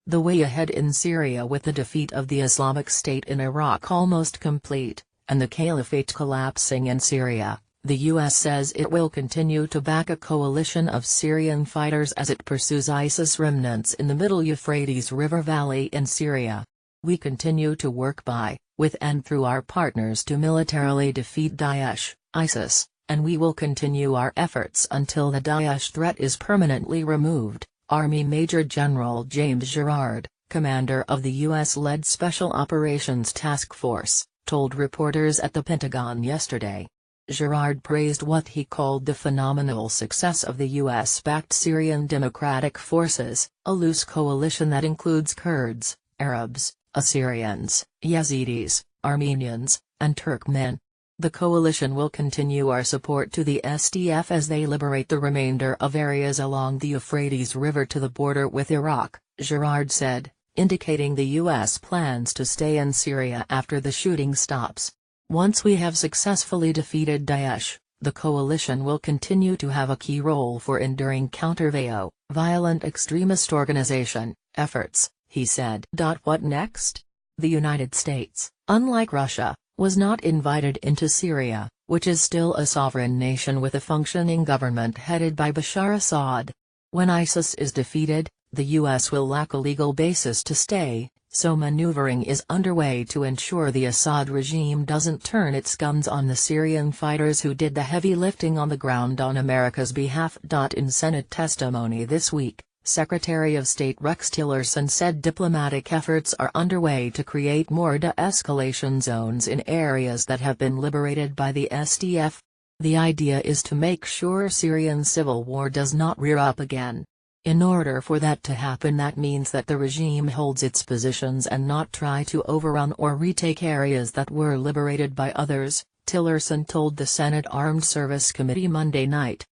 The way ahead in Syria, with the defeat of the Islamic State in Iraq almost complete, and the caliphate collapsing in Syria, the U.S. says it will continue to back a coalition of Syrian fighters as it pursues ISIS remnants in the middle Euphrates River Valley in Syria. We continue to work by, with and through our partners to militarily defeat Daesh, ISIS, and we will continue our efforts until the Daesh threat is permanently removed, Army Major General James Girard, commander of the U.S.-led Special Operations Task Force, told reporters at the Pentagon yesterday. Girard praised what he called the phenomenal success of the U.S.-backed Syrian Democratic Forces, a loose coalition that includes Kurds, Arabs, Assyrians, Yazidis, Armenians, and Turkmen. The coalition will continue our support to the SDF as they liberate the remainder of areas along the Euphrates River to the border with Iraq, Girard said, indicating the U.S. plans to stay in Syria after the shooting stops. Once we have successfully defeated Daesh, the coalition will continue to have a key role for enduring counter-VAO, violent extremist organization, efforts, he said. What next? The United States, unlike Russia, was not invited into Syria, which is still a sovereign nation with a functioning government headed by Bashar Assad. When ISIS is defeated, the U.S. will lack a legal basis to stay, so maneuvering is underway to ensure the Assad regime doesn't turn its guns on the Syrian fighters who did the heavy lifting on the ground on America's behalf. In Senate testimony this week, Secretary of State Rex Tillerson said diplomatic efforts are underway to create more de-escalation zones in areas that have been liberated by the SDF. The idea is to make sure Syrian civil war does not rear up again. In order for that to happen, that means that the regime holds its positions and not try to overrun or retake areas that were liberated by others, Tillerson told the Senate Armed Service Committee Monday night.